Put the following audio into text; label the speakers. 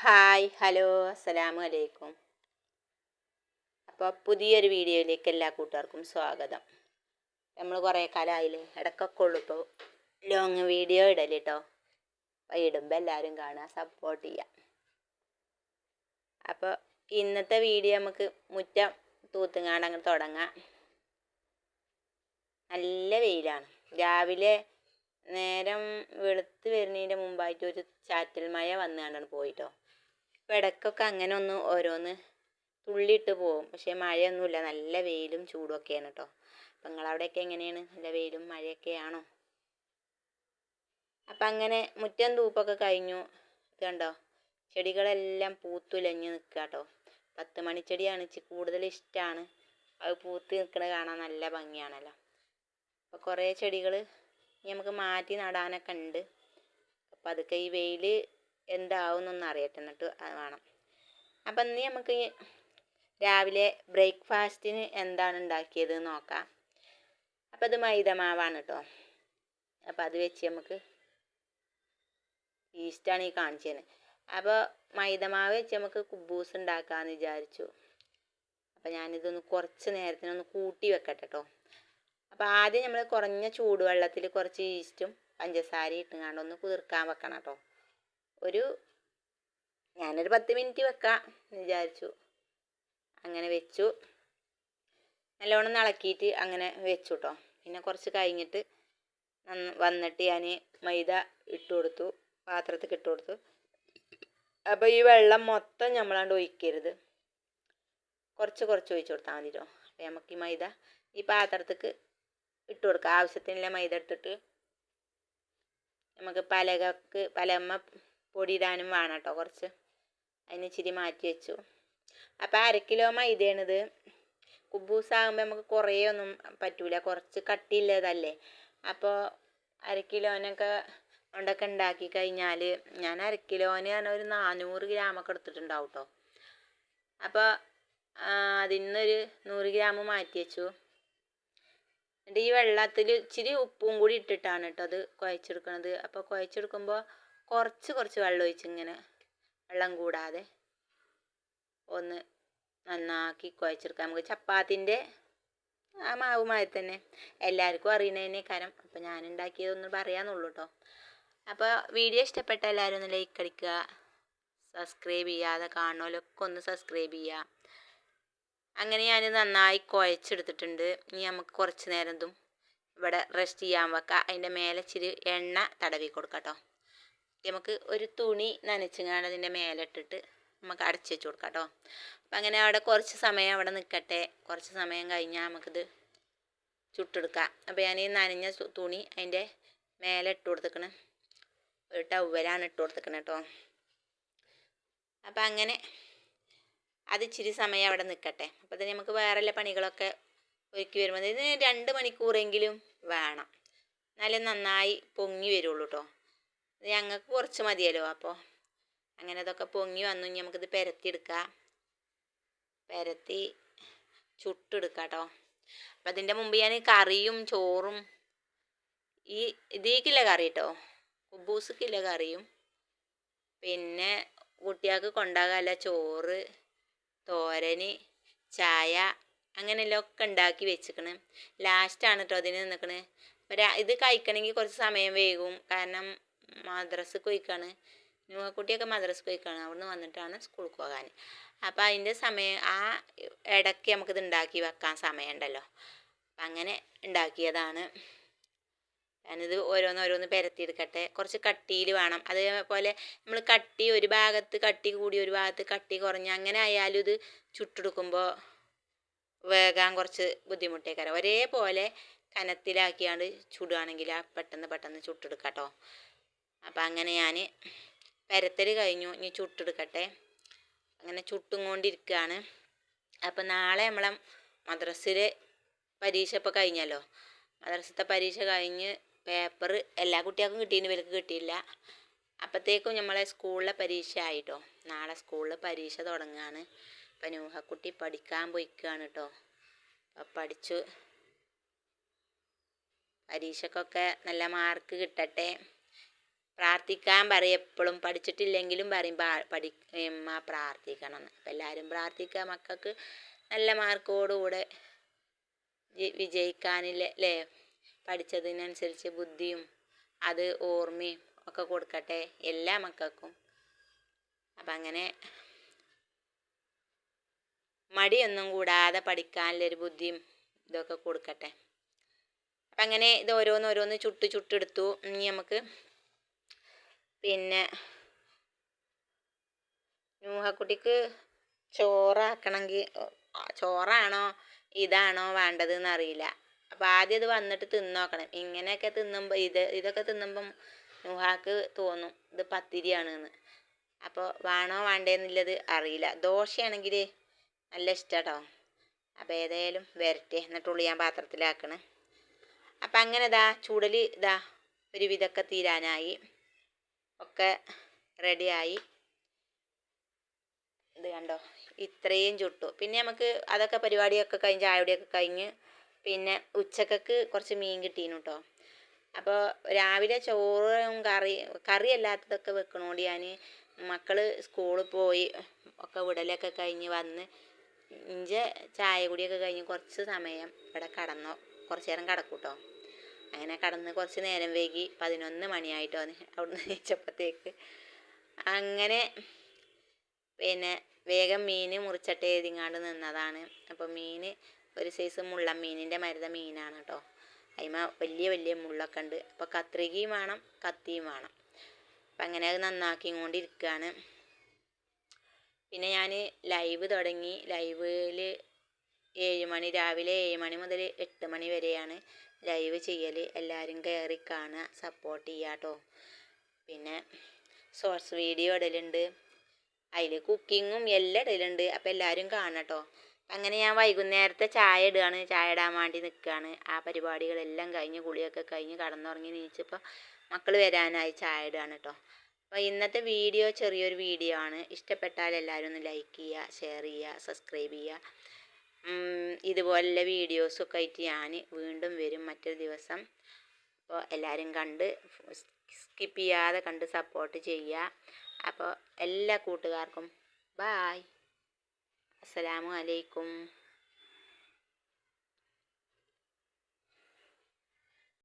Speaker 1: Hi hello അസ്സലാമു അലൈക്കും. അപ്പോൾ പുതിയൊരു വീഡിയോയിലേക്ക് എല്ലാ കൂട്ടുകാർക്കും സ്വാഗതം. നമ്മൾ കുറേ കാലമായില്ലേ ഇടയ്ക്കൊക്കെ ഉള്ളൂ ഇപ്പോൾ ലോങ് വീഡിയോ ഇടല് കേട്ടോ. അപ്പോൾ ഇടുമ്പോൾ എല്ലാവരും കാണുക, സപ്പോർട്ട് ചെയ്യാം. അപ്പോൾ ഇന്നത്തെ വീഡിയോ നമുക്ക് മുറ്റം തൂത്തുങ്ങാണ്ട് അങ്ങ് തുടങ്ങാം. നല്ല വെയിലാണ്. രാവിലെ നേരം വെളുത്ത് വരുന്നതിൻ്റെ മുമ്പായിട്ട് ഒരു ചാറ്റൽ മഴ വന്നുകൊണ്ടാണ് പോയിട്ടോ. അപ്പോൾ ഇടയ്ക്കൊക്കെ അങ്ങനെ ഒന്ന് ഓരോന്ന് തുള്ളിയിട്ട് പോവും. പക്ഷേ മഴയൊന്നുമില്ല, നല്ല വെയിലും ചൂടുമൊക്കെയാണ് കേട്ടോ. അപ്പം നിങ്ങളവിടെയൊക്കെ എങ്ങനെയാണ്? നല്ല വെയിലും മഴയൊക്കെയാണോ? അപ്പം അങ്ങനെ മുറ്റം തൂപ്പൊക്കെ കഴിഞ്ഞു. കണ്ടോ, ചെടികളെല്ലാം പൂത്തുലഞ്ഞ് നിൽക്കുക കേട്ടോ. 10 മണിച്ചെടിയാണ് കൂടുതൽ ഇഷ്ടമാണ്. അത് പൂത്ത് നിൽക്കുന്നത് കാണാൻ നല്ല ഭംഗിയാണല്ലോ. അപ്പോൾ കുറേ ചെടികൾ നമുക്ക് മാറ്റി നടാനൊക്കെ ഉണ്ട്. അപ്പോൾ അതൊക്കെ ഈ വെയിൽ എന്താവും എന്നൊന്ന് അറിയട്ടെ, എന്നിട്ട് വേണം. അപ്പം ഇന്ന് നമുക്ക് രാവിലെ ബ്രേക്ക്ഫാസ്റ്റിന് എന്താണ് ഉണ്ടാക്കിയത് നോക്കാം. അപ്പം അത് മൈദമാവാണ് കേട്ടോ. അപ്പം അത് വെച്ച് നമുക്ക് ഈസ്റ്റാണ് ഈ കാണിച്ചത്. അപ്പോൾ മൈദമാവ് വെച്ച് നമുക്ക് കുബൂസ് ഉണ്ടാക്കാമെന്ന് വിചാരിച്ചു. അപ്പം ഞാനിതൊന്ന് കുറച്ച് നേരത്തിനൊന്ന് കൂട്ടി വെക്കട്ടെ കേട്ടോ. അപ്പോൾ ആദ്യം നമ്മൾ കുറഞ്ഞ ചൂടുവെള്ളത്തിൽ കുറച്ച് ഈസ്റ്റും പഞ്ചസാരയും ഇട്ടുങ്ങാണ്ട് ഒന്ന് കുതിർക്കാൻ വെക്കണം കേട്ടോ. ഞാനൊരു 10 മിനിറ്റ് വെക്കാം എന്ന് വിചാരിച്ചു. അങ്ങനെ വെച്ചു, നല്ലോണം ഇളക്കിയിട്ട് അങ്ങനെ വെച്ചു കേട്ടോ. പിന്നെ കുറച്ച് കഴിഞ്ഞിട്ട് വന്നിട്ട് ഞാൻ മൈദ ഇട്ട് കൊടുത്തു, പാത്രത്തിൽ ഇട്ട് കൊടുത്തു. അപ്പോൾ ഈ വെള്ളം മൊത്തം നമ്മളാണ്ട് ഒഴിക്കരുത്, കുറച്ച് കുറച്ച് ഒഴിച്ചു കൊടുത്താൽ മതി കേട്ടോ. അപ്പോൾ നമുക്ക് ഈ മൈദ ഈ പാത്രത്തേക്ക് ഇട്ട് കൊടുക്കാം. ആവശ്യത്തിനുള്ള മൈദ ഇട്ടിട്ട് നമുക്ക് പലമ്മ പൊടിയിടാനും വേണം കേട്ടോ. കുറച്ച് അതിന് ഇച്ചിരി മാറ്റി വെച്ചു. അപ്പോൾ 1/2 കിലോ മൈദയാണിത്. കുബൂസാകുമ്പോൾ നമുക്ക് കുറേ ഒന്നും പറ്റൂല, കുറച്ച് കട്ടിയുള്ളതല്ലേ. അപ്പോൾ 1/2 കിലോനൊക്കെ കൊണ്ടൊക്കെ ഉണ്ടാക്കി കഴിഞ്ഞാൽ ഞാൻ 1/2 കിലോന് ഒരു 400 ഗ്രാമൊക്കെ എടുത്തിട്ടുണ്ടാവും കേട്ടോ. അപ്പോൾ അതിന്നൊരു 100 ഗ്രാം മാറ്റി വെച്ചു. എന്നിട്ട് ഈ വെള്ളത്തിൽ ഇച്ചിരി ഉപ്പും കൂടി ഇട്ടിട്ടാണ് കേട്ടോ അത് കുഴച്ചെടുക്കണത്. അപ്പോൾ കുഴച്ചെടുക്കുമ്പോൾ കുറച്ച് വെള്ളം ഒഴിച്ചിങ്ങനെ, വെള്ളം കൂടാതെ ഒന്ന് നന്നാക്കി കുഴച്ചെടുക്കാം. നമുക്ക് ചപ്പാത്തിൻ്റെ ആ മാവുമായി തന്നെ എല്ലാവർക്കും അറിയണതിനെ കാരണം. അപ്പോൾ ഞാൻ ഉണ്ടാക്കിയതൊന്ന് പറയാമെന്നുള്ളൂ കേട്ടോ. അപ്പോൾ വീഡിയോ ഇഷ്ടപ്പെട്ട എല്ലാവരും ഒന്ന് ലൈക്ക് അടിക്കുക, സബ്സ്ക്രൈബ് ചെയ്യാതെ കാണുന്നവരൊക്കെ ഒന്ന് സബ്സ്ക്രൈബ് ചെയ്യുക. അങ്ങനെ ഞാൻ നന്നായി കുഴച്ചെടുത്തിട്ടുണ്ട്. ഇനി നമുക്ക് കുറച്ച് നേരം ഇതും ഇവിടെ റെസ്റ്റ് ചെയ്യാൻ വെക്കാം. അതിൻ്റെ മേലെ ഇച്ചിരി എണ്ണ തടവി കൊടുക്കാം കേട്ടോ. നമുക്ക് ഒരു തുണി നനച്ചുങ്ങാണ്ട് അതിൻ്റെ മേലെ ഇട്ടിട്ട് നമുക്ക് അടച്ചു വെച്ച് കൊടുക്കാം കേട്ടോ. അപ്പം അങ്ങനെ അവിടെ കുറച്ച് സമയം അവിടെ നിൽക്കട്ടെ. കുറച്ച് സമയം കഴിഞ്ഞാൽ നമുക്കിത് ചുട്ടെടുക്കാം. അപ്പോൾ ഞാൻ ഈ നനഞ്ഞ തുണി അതിൻ്റെ മേലെ ഇട്ട് കൊടുത്തേക്കണം. ഒരു ടവലാണ് ഇട്ട് കൊടുത്തേക്കണം കേട്ടോ. അപ്പം അങ്ങനെ അത് ഇച്ചിരി സമയം അവിടെ നിൽക്കട്ടെ. അപ്പോൾ തന്നെ നമുക്ക് വേറെയുള്ള പണികളൊക്കെ ഒരുക്കി വരുമ്പോൾ ഇതിന് 2 മണിക്കൂറെങ്കിലും വേണം, എന്നാലേ നന്നായി പൊങ്ങി വരുള്ളൂ കേട്ടോ. ഞങ്ങൾക്ക് കുറച്ച് മതിയല്ലോ. അപ്പോൾ അങ്ങനെ അതൊക്കെ പൊങ്ങി വന്നു. ഇനി നമുക്കിത് പെരത്തിയെടുക്കാം. പെരത്തി ചുട്ടെടുക്കാം കേട്ടോ. അപ്പം അതിൻ്റെ മുമ്പ് ഞാൻ കറിയും ചോറും ഇതിലേക്കില്ല കറി കേട്ടോ, കുബൂസക്കില്ല കറിയും പിന്നെ കുട്ടികൾക്ക് കൊണ്ടാകാനുള്ള ചോറ്, തോരന്, ചായ അങ്ങനെയെല്ലാം ഒക്കെ ഉണ്ടാക്കി വെച്ചിക്കണ്. ലാസ്റ്റാണ് കേട്ടോ അതിന് നിൽക്കണേ. ഇത് കഴിക്കണമെങ്കിൽ കുറച്ച് സമയം വൈകും, കാരണം മദ്രസക്ക് പോയിക്കാണ്. കുട്ടിയൊക്കെ മദ്രസക്ക് പോയിക്കാണ്, അവിടെ നിന്ന് വന്നിട്ടാണ് സ്കൂൾക്ക് പോകാൻ. അപ്പോൾ അതിൻ്റെ സമയം ആ ഇടയ്ക്ക് നമുക്കിത് ഉണ്ടാക്കി വെക്കാൻ സമയമുണ്ടല്ലോ. അപ്പം അങ്ങനെ ഉണ്ടാക്കിയതാണ്. ഞാനിത് ഓരോന്നോരോന്ന് പെരത്തിയെടുക്കട്ടെ. കുറച്ച് കട്ടിയിൽ വേണം. അതേപോലെ നമ്മൾ ഒരു ഭാഗത്ത് കട്ടി കൂടി ഒരു ഭാഗത്ത് കട്ടി കുറഞ്ഞ് അങ്ങനെ ആയാലും ഇത് ചുട്ടെടുക്കുമ്പോൾ വേകാൻ കുറച്ച് ബുദ്ധിമുട്ടേക്കാരം. ഒരേപോലെ കനത്തിലാക്കിയാണ്ട് ചുടുകയാണെങ്കിൽ പെട്ടെന്ന് ചുട്ടെടുക്കാം കേട്ടോ. അപ്പം അങ്ങനെ ഞാൻ പെരത്തൽ കഴിഞ്ഞു, ഇനി ചുട്ടെടുക്കട്ടെ. അങ്ങനെ ചുട്ടും കൊണ്ടിരിക്കുകയാണ്. അപ്പം നാളെ നമ്മളെ മദ്രസയിലെ പരീക്ഷ ഇപ്പോൾ കഴിഞ്ഞല്ലോ. മദ്രസത്തെ പരീക്ഷ കഴിഞ്ഞ് പേപ്പർ എല്ലാ കുട്ടികൾക്കും കിട്ടിയതിന് ഇവർക്ക് കിട്ടിയില്ല. അപ്പോഴത്തേക്കും നമ്മളെ സ്കൂളിലെ പരീക്ഷ ആയിട്ടോ. നാളെ സ്കൂളിൽ പരീക്ഷ തുടങ്ങുകയാണ്. അപ്പം നൂഹക്കുട്ടി പഠിക്കാൻ പോയിക്കുകയാണ് കേട്ടോ. അപ്പം പഠിച്ചു പരീക്ഷക്കൊക്കെ നല്ല മാർക്ക് കിട്ടട്ടെ. പ്രാർത്ഥിക്കാൻ പറയും എപ്പോഴും, പഠിച്ചിട്ടില്ലെങ്കിലും പറയും പ്രാർത്ഥിക്കണം എന്ന്. അപ്പം എല്ലാവരും പ്രാർത്ഥിക്കുക മക്കൾക്ക് നല്ല മാർക്കോടുകൂടെ വിജയിക്കാനില്ലേ, പഠിച്ചതിനനുസരിച്ച് ബുദ്ധിയും അത് ഓർമ്മയും ഒക്കെ കൊടുക്കട്ടെ എല്ലാ മക്കൾക്കും. അപ്പം അങ്ങനെ മടിയൊന്നും കൂടാതെ പഠിക്കാനുള്ളൊരു ബുദ്ധിയും ഇതൊക്കെ കൊടുക്കട്ടെ. അപ്പം അങ്ങനെ ഇത് ഓരോന്നോരോന്ന് ചുട്ടെടുത്തു. ഇനി നമുക്ക് പിന്നെ നൂഹക്കുട്ടിക്ക് ചോറാക്കണമെങ്കിൽ ചോറാണോ ഇതാണോ വേണ്ടതെന്ന് അറിയില്ല. അപ്പം ആദ്യം ഇത് വന്നിട്ട് തിന്നോക്കണം. ഇങ്ങനെയൊക്കെ തിന്നുമ്പോൾ ഇതൊക്കെ തിന്നുമ്പം നൂഹാക്ക് തോന്നും ഇത് പത്തിരിയാണെന്ന്. അപ്പോൾ വേണോ വേണ്ടേന്നുള്ളത് അറിയില്ല. ദോശയാണെങ്കിൽ നല്ല ഇഷ്ടാട്ടോ. അപ്പോൾ ഏതായാലും വരട്ടെ, എന്നിട്ടുള്ളൂ ഞാൻ പാത്രത്തിലാക്കണേ. അപ്പം അങ്ങനെ ചൂടൽ ഒരു വിധമൊക്കെ തീരാനായി, ഒക്കെ റെഡിയായി. ഇത് കണ്ടോ, ഇത്രയും ചുട്ടു. പിന്നെ നമുക്ക് അതൊക്കെ പരിപാടിയൊക്കെ കഴിഞ്ഞ് ചായയുടെയൊക്കെ കഴിഞ്ഞ് പിന്നെ ഉച്ചക്കൊക്കെ കുറച്ച് മീൻ കിട്ടീനു കേട്ടോ. അപ്പോൾ രാവിലെ ചോറും കറി അല്ലാത്തതൊക്കെ വെക്കണോണ്ട് ഞാൻ മക്കൾ സ്കൂളിൽ പോയി ഒക്കെ വിടലൊക്കെ കഴിഞ്ഞ് വന്ന് ചായ കുടിയൊക്കെ കഴിഞ്ഞ് കുറച്ച് സമയം ഇവിടെ കുറച്ച് നേരം കിടക്കും കേട്ടോ. അങ്ങനെ കടന്ന് കുറച്ച് നേരം വൈകി 11 മണിയായിട്ടോ അവിടുന്ന് നീച്ചപ്പോഴത്തേക്ക്. അങ്ങനെ പിന്നെ വേഗം മീൻ മുറിച്ചട്ടെ എഴുതിങ്ങാണ്ട് നിന്നതാണ്. അപ്പോൾ മീൻ ഒരു സൈസ് മുള്ള മീനിൻ്റെ മരുത മീനാണ് കേട്ടോ. അതിമ വലിയ മുള്ളൊക്കെ ഉണ്ട്. അപ്പോൾ കത്രികയും വേണം കത്തിയും വേണം. അപ്പം അങ്ങനെ അത് നന്നാക്കിക്കൊണ്ടിരിക്കുകയാണ്. പിന്നെ ഞാൻ ലൈവ് തുടങ്ങി. ലൈവിൽ 7 മണി, രാവിലെ 7 മണി മുതൽ 8 മണി വരെയാണ് ലൈവ് ചെയ്യൽ. എല്ലാവരും കയറി കാണുക, സപ്പോർട്ട് ചെയ്യുക കേട്ടോ. പിന്നെ ഷോർട്സ് വീഡിയോ ഇടലുണ്ട്, അതിൽ കുക്കിങ്ങും എല്ലാം ഇടലുണ്ട്. അപ്പോൾ എല്ലാവരും കാണണം കേട്ടോ. അങ്ങനെ ഞാൻ വൈകുന്നേരത്തെ ചായ ഇടുകയാണ്, ചായ ഇടാൻ വേണ്ടി നിൽക്കുകയാണ്. ആ പരിപാടികളെല്ലാം കഴിഞ്ഞ് കുളിയൊക്കെ കഴിഞ്ഞ് കടന്നുറങ്ങി നീച്ചപ്പോൾ മക്കൾ വരാനായി ചായ ഇടുകയാണ് കേട്ടോ. അപ്പോൾ ഇന്നത്തെ വീഡിയോ ചെറിയൊരു വീഡിയോ ആണ്. ഇഷ്ടപ്പെട്ടാൽ എല്ലാവരും ഒന്ന് ലൈക്ക് ചെയ്യുക, ഷെയർ ചെയ്യുക, സബ്സ്ക്രൈബ് ചെയ്യുക. ഇതുപോലുള്ള വീഡിയോസൊക്കെ ആയിട്ട് ഞാൻ വീണ്ടും വരും മറ്റൊരു ദിവസം. അപ്പോൾ എല്ലാവരും കണ്ട് സ്കിപ്പ് ചെയ്യാതെ കണ്ട് സപ്പോർട്ട് ചെയ്യുക. അപ്പോൾ എല്ലാ കൂട്ടുകാർക്കും ബായ്, അസ്സലാമു അലൈക്കും.